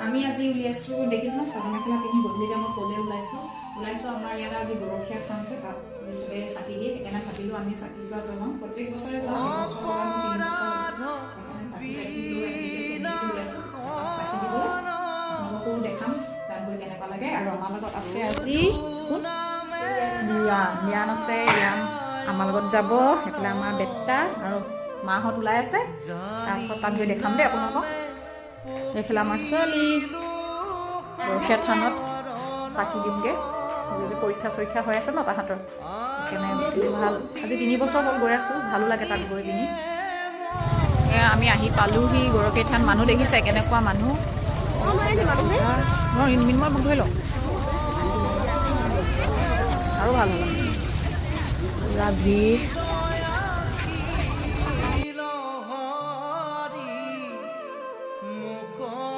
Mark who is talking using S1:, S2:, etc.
S1: আমি আজি উলিয়াইছোঁ দেখিছোঁ ন চাদৰ মেখেলা পিন্ধি গধূলি টাইমত ক'লে ওলাইছোঁ আমাৰ ইয়াত আজি গৰখীয়া থান আছে তাত চবেই চাকি দিয়ে সেইকাৰণে ভাবিলোঁ আমি চাকি বা জ্বলাওঁ প্ৰত্যেক বছৰে যাওঁ এবছৰ লগা মোৰ 3 বছৰ হৈছে সেইকাৰণে চাকি তাকি লৈ ওলাইছোঁ চাকি দিবলৈ আপোনালোককো দেখাম তাত গৈ কেনেকুৱা লাগে আৰু আমাৰ লগত আছে আজি কোন ৰিয়ান আছে ৰিয়ান আমাৰ লগত যাব সেইফালে আমাৰ বেটা আৰু মাহঁত ওলাই আছে তাৰপিছত তাত গৈ দেখাম দেই আপোনালোকক এইফালে আমাৰ ছোৱালী গৰখীয়া থানত চাকি দিমগৈ যদি পৰীক্ষা চৰীক্ষা হৈ আছে ন তাহাঁতৰ সেইকাৰণে ভাল আজি 3 বছৰ হ'ল গৈ আছোঁ ভালো লাগে তাত গৈ পিনি আমি আহি পালোহি গৰখীয়া থান মানুহ দেখিছে কেনেকুৱা মানুহ মই ধৰি লওঁ আৰু ভাল হ'ল পুৰা ভিৰ